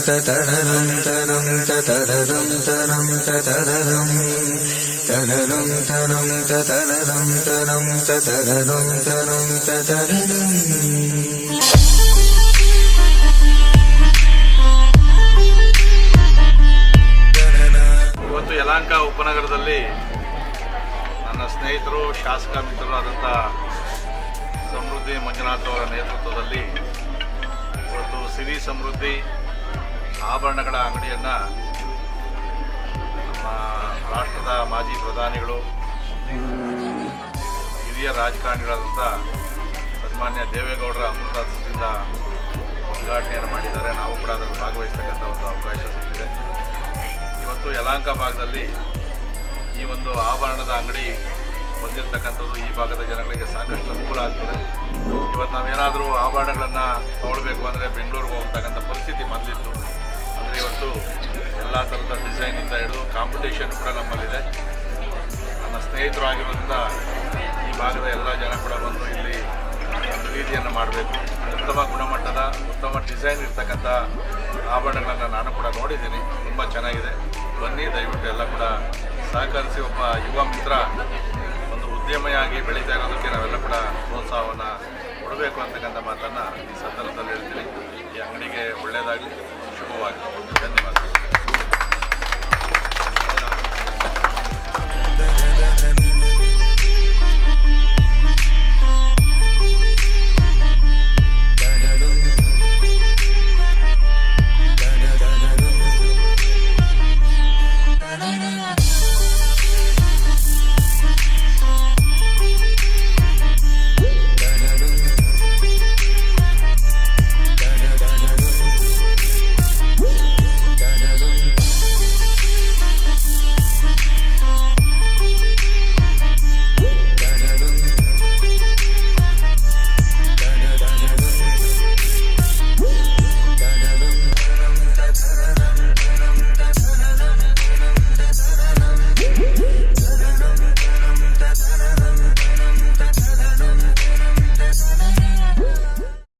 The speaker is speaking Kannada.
ತತರಂ ತರಂ ತತರಂ ತರಂ ತತರಂ ತನರಂ ತರಂ ತತರಂ ತರಂ ತತರಂ ತರಂ ತತರಂ. ಇವತ್ತು ಯಲಹಂಕ ಉಪನಗರದಲ್ಲಿ ನನ್ನ ಸ್ನೇಹಿತರು ಶಾಸಕ ಮಿತ್ರರಾದಂಥ ಸಮೃದ್ಧಿ ಮಂಜುನಾಥ್ ಅವರ ನೇತೃತ್ವದಲ್ಲಿ ಇವತ್ತು ಸಿರಿ ಸಮೃದ್ಧಿ ಆಭರಣಗಳ ಅಂಗಡಿಯನ್ನು ನಮ್ಮ ರಾಷ್ಟ್ರದ ಮಾಜಿ ಪ್ರಧಾನಿಗಳು ಹಿರಿಯ ರಾಜಕಾರಣಿಗಳಾದಂಥ ಸನ್ಮಾನ್ಯ ದೇವೇಗೌಡರ ಅಮೃತದಿಂದ ಉದ್ಘಾಟನೆಯನ್ನು ಮಾಡಿದ್ದಾರೆ. ನಾವು ಕೂಡ ಅದನ್ನು ಭಾಗವಹಿಸ್ತಕ್ಕಂಥ ಒಂದು ಅವಕಾಶ ಸಿಕ್ಕಿದೆ. ಇವತ್ತು ಯಲಹಂಕ ಭಾಗದಲ್ಲಿ ಈ ಒಂದು ಆಭರಣದ ಅಂಗಡಿ ಹೊಂದಿರತಕ್ಕಂಥದ್ದು ಈ ಭಾಗದ ಜನಗಳಿಗೆ ಸಾಕಷ್ಟು ಅನುಕೂಲ ಆಗ್ತದೆ. ಇವತ್ತು ನಾವೇನಾದರೂ ಆಭರಣಗಳನ್ನು ತೊಗೊಳ್ಬೇಕು ಅಂದರೆ ಬೆಂಗಳೂರಿಗೆ ಹೋಗ್ತಕ್ಕಂಥ ಪರಿಸ್ಥಿತಿ ಮೊದಲಿತ್ತು. ಅಂದರೆ ಇವತ್ತು ಎಲ್ಲ ಥರದ ಡಿಸೈನಿಂದ ಹಿಡಿದು ಕಾಂಪಿಟೇಷನ್ ಕೂಡ ನಮ್ಮಲ್ಲಿದೆ. ನನ್ನ ಸ್ನೇಹಿತರು ಆಗಿರೋದ್ರಿಂದ ಈ ಭಾಗದ ಎಲ್ಲ ಜನ ಕೂಡ ಬಂದು ಇಲ್ಲಿ ಖರೀದಿಯನ್ನು ಮಾಡಬೇಕು. ಉತ್ತಮ ಗುಣಮಟ್ಟದ ಉತ್ತಮ ಡಿಸೈನ್ ಇರ್ತಕ್ಕಂಥ ಆಭರಣಗಳನ್ನು ನಾನು ಕೂಡ ನೋಡಿದ್ದೀನಿ. ತುಂಬ ಚೆನ್ನಾಗಿದೆ. ಬನ್ನಿ, ದಯವಿಟ್ಟು ಎಲ್ಲ ಕೂಡ ಸಹಕರಿಸಿ. ಒಬ್ಬ ಯುವ ಮಿತ್ರ ಒಂದು ಉದ್ಯಮಿಯಾಗಿ ಬೆಳೀತಾ ಇರೋದಕ್ಕೆ ನಾವೆಲ್ಲ ಕೂಡ ಪ್ರೋತ್ಸಾಹವನ್ನು ಕೊಡಬೇಕು ಅಂತಕ್ಕಂಥ ಮಾತನ್ನು ಈ ಸಂದರ್ಭದಲ್ಲಿ ಹೇಳ್ತೀನಿ. ಈ ಅಂಗಡಿಗೆ ಒಳ್ಳೆಯದಾಗಲಿ, ಶುಭವಾಗಲಿ. ಧನ್ಯವಾದ.